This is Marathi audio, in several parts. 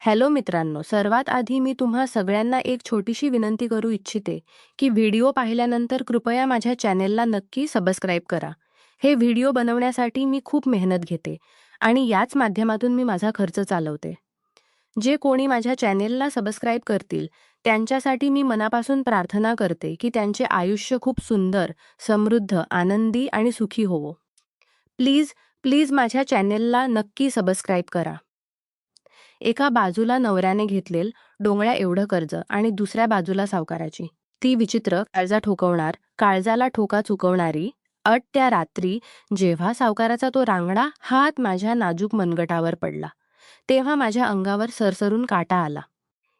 हॅलो मित्रांनो, सर्वात आधी मी तुम्हा सगळ्यांना एक छोटीशी विनंती करू इच्छिते की व्हिडिओ पाहिल्यानंतर कृपया माझ्या चॅनेलला नक्की सबस्क्राईब करा. हे व्हिडिओ बनवण्यासाठी मी खूप मेहनत घेते आणि याच माध्यमातून मी माझा खर्च चालवते. जे कोणी माझ्या चॅनेलला सबस्क्राईब करतील त्यांच्यासाठी मी मनापासून प्रार्थना करते की त्यांचे आयुष्य खूप सुंदर, समृद्ध, आनंदी आणि सुखी होवो. प्लीज प्लीज माझ्या चॅनेलला नक्की सबस्क्राईब करा. एका बाजूला नवऱ्याने घेतलेल डोंगळ्या एवढं कर्ज आणि दुसऱ्या बाजूला सावकाराची ती विचित्र काळजा ठोकवणार, काळजाला ठोका चुकवणारी अट त्या रात्री जेव्हा सावकाराचा तो रांगडा हात माझ्या नाजूक मनगटावर पडला तेव्हा माझ्या अंगावर सरसरून काटा आला.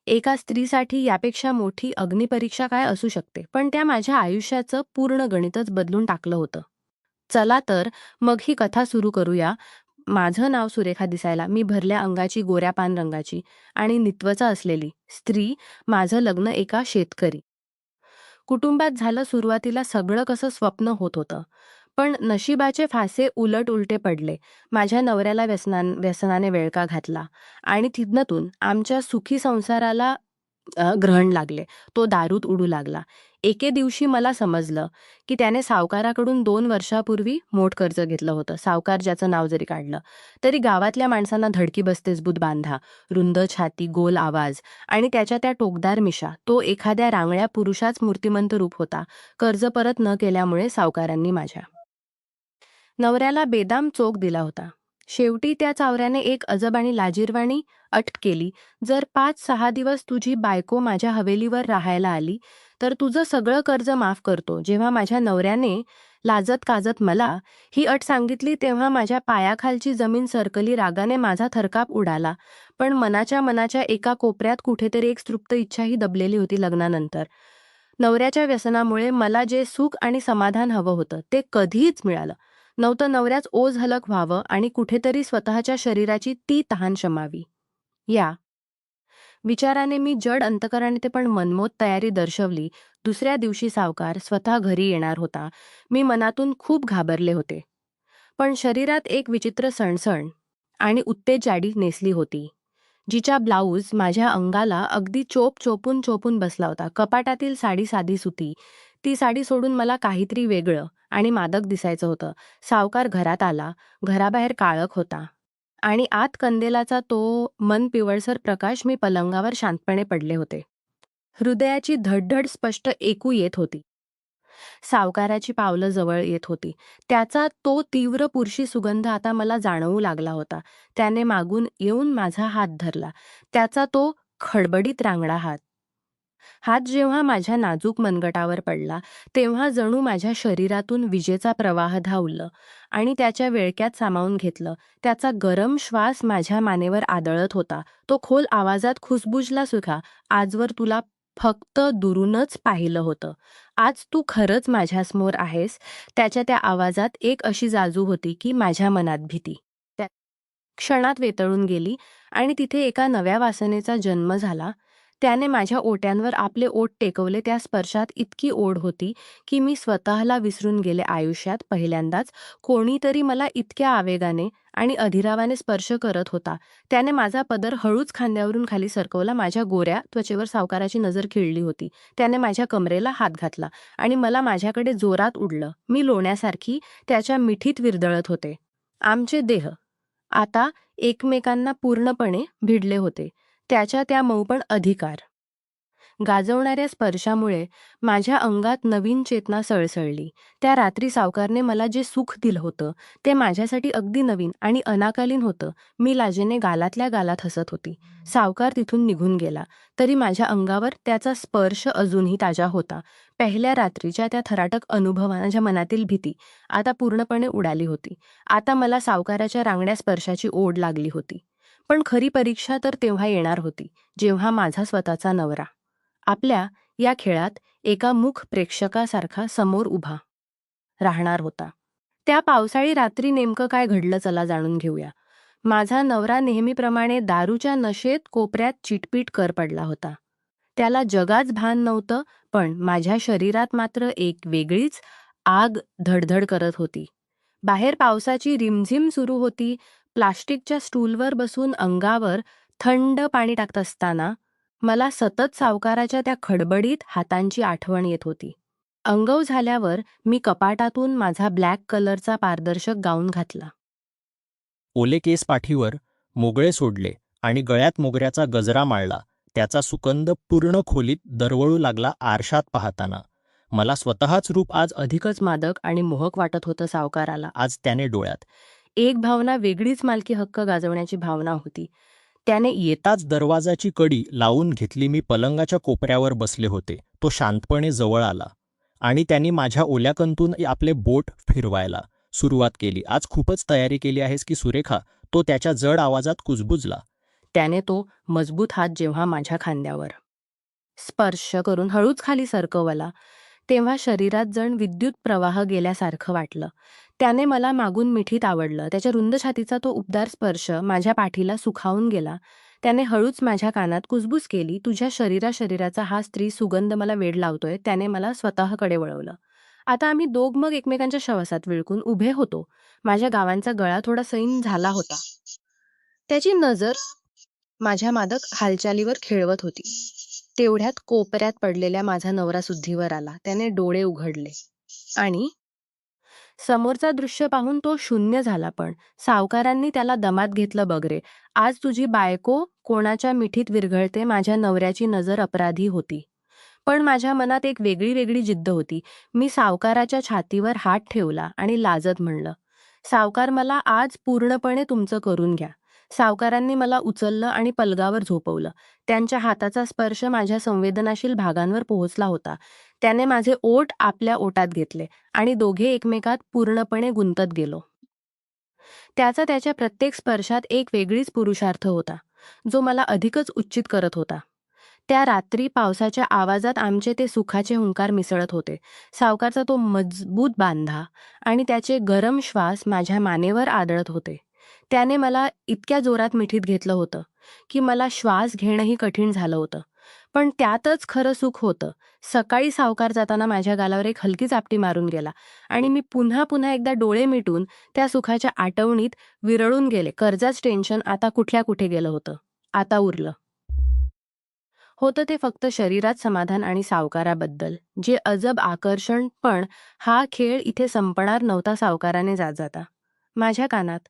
एका स्त्रीसाठी यापेक्षा मोठी अग्निपरीक्षा काय असू शकते, पण त्या माझ्या आयुष्याचं पूर्ण गणितच बदलून टाकलं होतं. चला तर मग ही कथा सुरू करूया. माझं नाव सुरेखा दिसायला, मी भरल्या अंगाची, गोऱ्या पान रंगाची आणि नित्वचा असलेली स्त्री. माझं लग्न एका शेतकरी कुटुंबात झालं. सुरुवातीला सगळं कसं स्वप्न होत होतं, पण नशिबाचे फासे उलट उलटे पडले. माझ्या नवऱ्याला व्यसनाने वेळका घातला आणि तिथनतून आमच्या सुखी संसाराला ग्रहण लागले. तो दारूत उडू लागला. एके दिवशी मला समजलं की त्याने सावकाराकडून 2 वर्षापूर्वी मोठ कर्ज घेतलं होतं. सावकार ज्याचं नाव जरी काढलं तरी गावातल्या माणसांना धडकी बसतेच. बुध बांधा, रुंद छाती, गोल आवाज आणि त्याच्या त्या टोकदार मिशा. तो एखाद्या रांगड्या पुरुषाच मूर्तिमंत रूप होता. कर्ज परत न केल्यामुळे सावकारांनी माझ्या नवऱ्याला बेदाम चोख दिला होता. शेवटी त्या चावऱ्याने एक अजब आणि लाजिरवाणी अट केली. जर 5-6 दिवस तुझी बायको माझ्या हवेलीवर राहायला आली तर तुझं सगळं कर्ज माफ करतो. जेव्हा माझ्या नवऱ्याने लाजत काजत मला ही अट सांगितली तेव्हा माझ्या पायाखालची जमीन सरकली. रागाने माझा थरकाप उडाला. पण मनाच्या एका कोपऱ्यात कुठेतरी एक तृप्त इच्छाही दबलेली होती. लग्नानंतर नवऱ्याच्या व्यसनामुळे मला जे सुख आणि समाधान हवं होतं ते कधीच मिळालं नव्हतं. नवऱ्याच ओझ हलक व्हावं आणि कुठेतरी स्वतःच्या शरीराची ती तहान शमावी, या विचाराने मी जड अंतकरणाने ते पण मनमोत तयारी दर्शवली. दुसऱ्या दिवशी सावकार स्वतः घरी येणार होता. मी मनातून खूप घाबरले होते, पण शरीरात एक विचित्र सणसण आणि उत्तेजाडी नेसली होती, जिच्या ब्लाऊज माझ्या अंगाला अगदी चोपून चोपून बसला होता. कपाटातील साडी साधी सुती. ती साडी सोडून मला काहीतरी वेगळं आणि मादक दिसायचं होतं. सावकार घरात आला. घराबाहेर काळख होता आणि आत कंदेलाचा तो मन पिवळसर प्रकाश. मी पलंगावर शांतपणे पडले होते. हृदयाची धडधड स्पष्ट ऐकू येत होती. सावकाराची पावलं जवळ येत होती. त्याचा तो तीव्र पुरुषी सुगंध आता मला जाणवू लागला होता. त्याने मागून येऊन माझा हात धरला. त्याचा तो खडबडीत रांगडा हात. हात जेव्हा माझ्या नाजूक मनगटावर पडला तेव्हा जणू माझ्या शरीरातून विजेचा प्रवाह धावलं आणि त्याच्या विळक्यात सामावून घेतलं. त्याचा गरम श्वास माझ्या मानेवर आदळत होता. तो खोल आवाजात खुसबुजला सुखा, आजवर तुला फक्त दुरूनच पाहिलं होतं. आज तू खरंच माझ्यासमोर आहेस. त्याच्या त्या आवाजात एक अशी जाजू होती की माझ्या मनात भीती त्या क्षणात वेतळून गेली आणि तिथे एका नव्या वासनेचा जन्म झाला. त्याने माझ्या ओट्यांवर आपले ओठ टेकवले. त्या स्पर्शात इतकी ओढ होती की मी स्वतःला विसरून गेले. आयुष्यात पहिल्यांदाच कोणीतरी मला इतक्या आवेगाने आणि अधिरावाने स्पर्श करत होता. त्याने माझा पदर हळूच खांद्यावरून खाली सरकवला. माझ्या गोऱ्या त्वचेवर सावकाराची नजर खिळली होती. त्याने माझ्या कमरेला हात घातला आणि मला माझ्याकडे जोरात उडलं. मी लोण्यासारखी त्याच्या मिठीत विरदळत होते. आमचे देह आता एकमेकांना पूर्णपणे भिडले होते. त्याच्या त्या मऊपण अधिकार गाजवणाऱ्या स्पर्शामुळे माझ्या अंगात नवीन चेतना सळसळली. त्या रात्री सावकारने मला जे सुख दिलं होतं ते माझ्यासाठी अगदी नवीन आणि अनाकालीन होतं. मी लाजेने गालातल्या गालात हसत होती. सावकार तिथून निघून गेला तरी माझ्या अंगावर त्याचा स्पर्श अजूनही ताजा होता. पहिल्या रात्रीच्या त्या थराटक अनुभवाच्या मनातील भीती आता पूर्णपणे उडाली होती. आता मला सावकाराच्या रांगड्या स्पर्शाची ओढ लागली होती. पण खरी परीक्षा तर तेव्हा येणार होती जेव्हा माझा स्वतःचा नवरा आपल्या या खेळात एका मूक प्रेक्षकासारखा समोर उभा राहणार होता. त्या पावसाळी रात्री नेमकं काय घडलं चला जाणून घेऊया. माझा नवरा नेहमीप्रमाणे दारूच्या नशेत कोपऱ्यात चिटपीट कर पडला होता. त्याला जगाच भान नव्हतं, पण माझ्या शरीरात मात्र एक वेगळीच आग धडधड करत होती. बाहेर पावसाची रिमझिम सुरू होती. प्लास्टिकच्या स्टूलवर बसून अंगावर थंड पाणी टाकत असताना मला सतत सावकाराच्या त्या खडबडीत हातांची आठवण येत होती. अंगव झाल्यावर मी कपाटातून माझा ब्लॅक कलरचा पारदर्शक गाऊन घातला. ओले केस पाठीवर मोगळे सोडले आणि गळ्यात मोगऱ्याचा गजरा माळला. त्याचा सुगंध पूर्ण खोलीत दरवळू लागला आरशात पाहताना. मला स्वतःच रूप आज अधिकच मादक आणि मोहक वाटत होतं सावकाराला. आज त्याने डोळ्यात एक भावना, वेगळीच मालकी हक्क गाजवण्याची भावना होती. त्याने येताच दरवाजाची कडी लावून घेतली. मी पलंगाच्या कोपऱ्यावर बसले होते. तो शांतपणे जवळ आला आणि त्यांनी माझ्या ओल्याकंतून आपले बोट फिरवायला सुरुवात केली. आज खूपच तयारी केली आहेस की सुरेखा? तो त्याच्या जड आवाजात कुजबुजला. त्याने तो मजबूत हात जेव्हा माझ्या खांद्यावर स्पर्श करून हळूच खाली सरकवला, तेव्हा शरीरात जण विद्युत प्रवाह गेल्यासारखं वाटलं. त्याने मला मागून मिठीत आवडलं. त्याच्या रुंद छातीचा तो उबदार स्पर्श माझ्या पाठीला सुखावून गेला. त्याने हळूच माझ्या कानात कुजबूज केली, तुझ्या शरीराचा हा स्त्री सुगंध मला वेड लावतोय. त्याने मला स्वतःकडे वळवलं. आता आम्ही दोघ मग एकमेकांच्या श्वासात विळकून उभे होतो. माझ्या गावांचा गळा थोडा सैन झाला होता. त्याची नजर माझ्या मादक हालचालीवर खेळवत होती. तेवढ्यात कोपऱ्यात पडलेल्या माझा नवरा सुद्धीवर आला. त्याने डोळे उघडले आणि समोरचा दृश्य पाहून तो शून्य झाला. पण सावकारांनी त्याला दमात घेतलं. बघ रे, आज तुझी बायको कोणाच्या मिठीत विरघळते. माझ्या नवऱ्याची नजर अपराधी होती, पण माझ्या मनात एक वेगळी वेगळी जिद्द होती. मी सावकाराच्या छातीवर हात ठेवला आणि लाजत म्हणलं, सावकार, मला आज पूर्णपणे तुमचं करून घ्या. सावकारांनी मला उचललं आणि पलगावर झोपवलं. त्यांच्या हाताचा स्पर्श माझ्या संवेदनाशील भागांवर पोहोचला होता. त्याने माझे ओठ आपल्या ओठात घेतले आणि दोघे एकमेकात पूर्णपणे गुंतत गेलो. त्याच्या प्रत्येक स्पर्शात एक वेगळीच पुरुषार्थ होता, जो मला अधिकच उच्चित करत होता. त्या रात्री पावसाच्या आवाजात आमचे ते सुखाचे हुंकार मिसळत होते. सावकारचा तो मजबूत बांधा आणि त्याचे गरम श्वास माझ्या मानेवर आदळत होते. त्याने मला इतक्या जोरात मिठीत घेतलं होतं की मला श्वास घेणंही कठीण झालं होतं. पण त्यातच खरं सुख होतं. सकाळी सावकार जाताना माझ्या गालावर एक हलकी चापटी मारून गेला आणि मी पुन्हा पुन्हा एकदा डोळे मिटून त्या सुखाच्या आठवणीत विरळून गेले. कर्जाचं टेन्शन आता कुठल्या कुठे गेलं होतं. आता उरलं होतं ते फक्त शरीरात समाधान आणि सावकाराबद्दल जे अजब आकर्षण. पण हा खेळ इथे संपणार नव्हता. सावकाराने जाता माझ्या कानात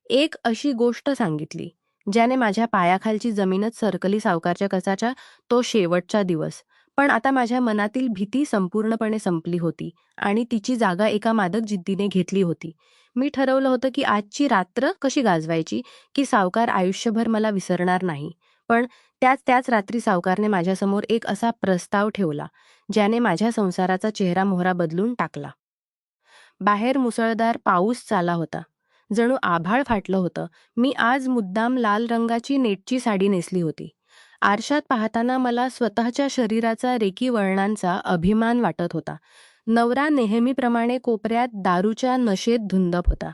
एक अशी गोष्ट सांगितली ज्याने माझ्या पायाखालची जमीनच सरकली. सावकारच्या कसाचा तो शेवटचा दिवस. पण आता माझ्या मनातील भीती संपूर्णपणे संपली होती आणि तिची जागा एका मादक जिद्दीने घेतली होती. मी ठरवलं होतं की आजची रात्र कशी गाजवायची की सावकार आयुष्यभर मला विसरणार नाही. पण त्याच रात्री सावकारने माझ्यासमोर एक असा प्रस्ताव ठेवला ज्याने माझ्या संसाराचा चेहरा मोहरा बदलून टाकला. बाहेर मुसळधार पाऊस चाला होता. जणू आभाळ फाटलं होतं. मी आज मुद्दाम लाल रंगाची नेटची साडी नेसली होती. आरशात पाहताना मला स्वतःच्या शरीराचा रेकी वळणांचा अभिमान वाटत होता. नवरा नेहमीप्रमाणे कोपऱ्यात दारूच्या नशेत धुंदत होता.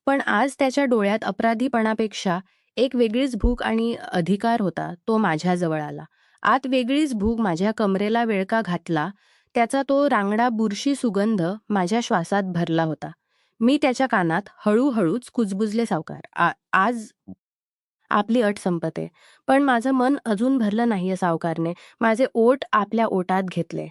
पण आज त्याच्या डोळ्यात अपराधीपणापेक्षा एक वेगळीच भूक आणि अधिकार होता. तो माझ्याजवळ आला. आत वेगळीच भूक माझ्या कमरेला विळखा घातला. त्याचा तो रांगडा बुरशी सुगंध माझ्या श्वासात भरला होता. मी त्याच्या कानात हळूहळूच कुजबुजले, सावकार, आज आपली अट संपते. पण माझं मन अजून भरलं नाहीये. सावकारने माझे ओठ आपल्या ओठात घेतले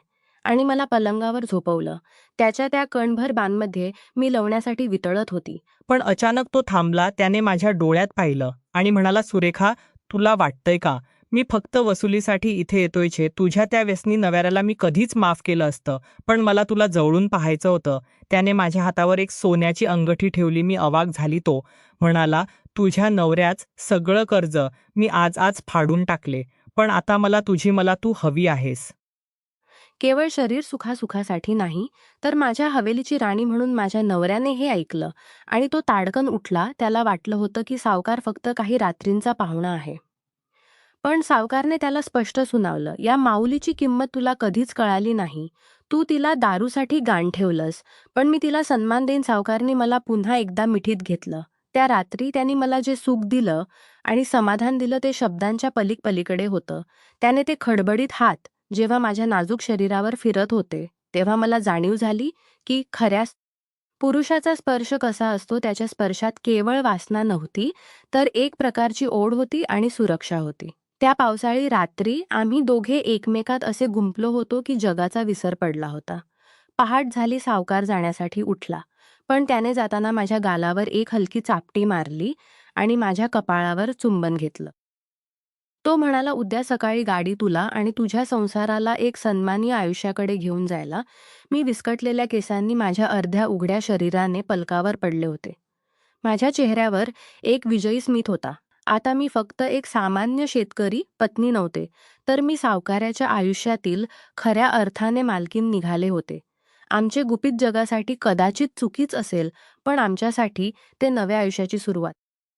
आणि मला पलंगावर झोपवलं. त्याच्या त्या कणभर बांमध्ये मी लवण्यासाठी वितळत होती. पण अचानक तो थांबला. त्याने माझ्या डोळ्यात पाहिलं आणि म्हणाला, सुरेखा, तुला वाटतंय का मी फक्त वसुलीसाठी इथे येतोय छे? तुझ्या त्या व्यसनी नवऱ्याला मी कधीच माफ केलं असतं, पण मला तुला जवळून पाहायचं होतं. त्याने माझ्या हातावर एक सोन्याची अंगठी ठेवली. मी अवाक झाली. तो म्हणाला, तुझ्या नवऱ्याच सगळं कर्ज मी आज फाडून टाकले, पण आता मला तू हवी आहेस. केवळ शरीर सुखासाठी नाही, तर माझ्या हवेलीची राणी म्हणून. माझ्या नवऱ्याने हे ऐकलं आणि तो ताडकन उठला. त्याला वाटलं होतं की सावकार फक्त काही रात्रींचा पाहुणा आहे. पण सावकारने त्याला स्पष्ट सुनावलं, या माऊलीची किंमत तुला कधीच कळाली नाही. तू तिला दारूसाठी गाण ठेवलंस, पण मी तिला सन्मान देईन. सावकारने मला पुन्हा एकदा मिठीत घेतलं. त्या रात्री त्यांनी मला जे सुख दिलं आणि समाधान दिलं ते शब्दांच्या पलीकडे होतं. त्याने ते खडबडीत हात जेव्हा माझ्या नाजूक शरीरावर फिरत होते, तेव्हा मला जाणीव झाली की खऱ्या पुरुषाचा स्पर्श कसा असतो त्याच्या स्पर्शात केवळ वासना नव्हती, तर एक प्रकारची ओढ होती आणि सुरक्षा होती. त्या पावसाळी रात्री आम्ही दोघे एकमेकात असे गुंफलो होतो की जगाचा विसर पडला होता. पहाट झाली, सावकार जाण्यासाठी उठला. पण त्याने जाताना माझ्या गालावर एक हलकी चापटी मारली आणि माझ्या कपाळावर चुंबन घेतलं. तो म्हणाला, उद्या सकाळी गाडी तुला आणि तुझ्या संसाराला एक सन्मानीय आयुष्याकडे घेऊन जायला. मी विस्कटलेल्या केसांनी माझ्या अर्ध्या उघड्या शरीराने पलकावर पडले होते. माझ्या चेहऱ्यावर एक विजयी स्मित होता. आता मी फक्त एक सामान्य शेतकरी पत्नी नव्हते, तर मी सावकाराच्या आयुष्यातील खऱ्या अर्थाने मालकीण निघाले होते. आमचे गुपित जगासाठी कदाचित चुकीच असेल, पण आमच्यासाठी ते नव्या आयुष्याची सुरुवात.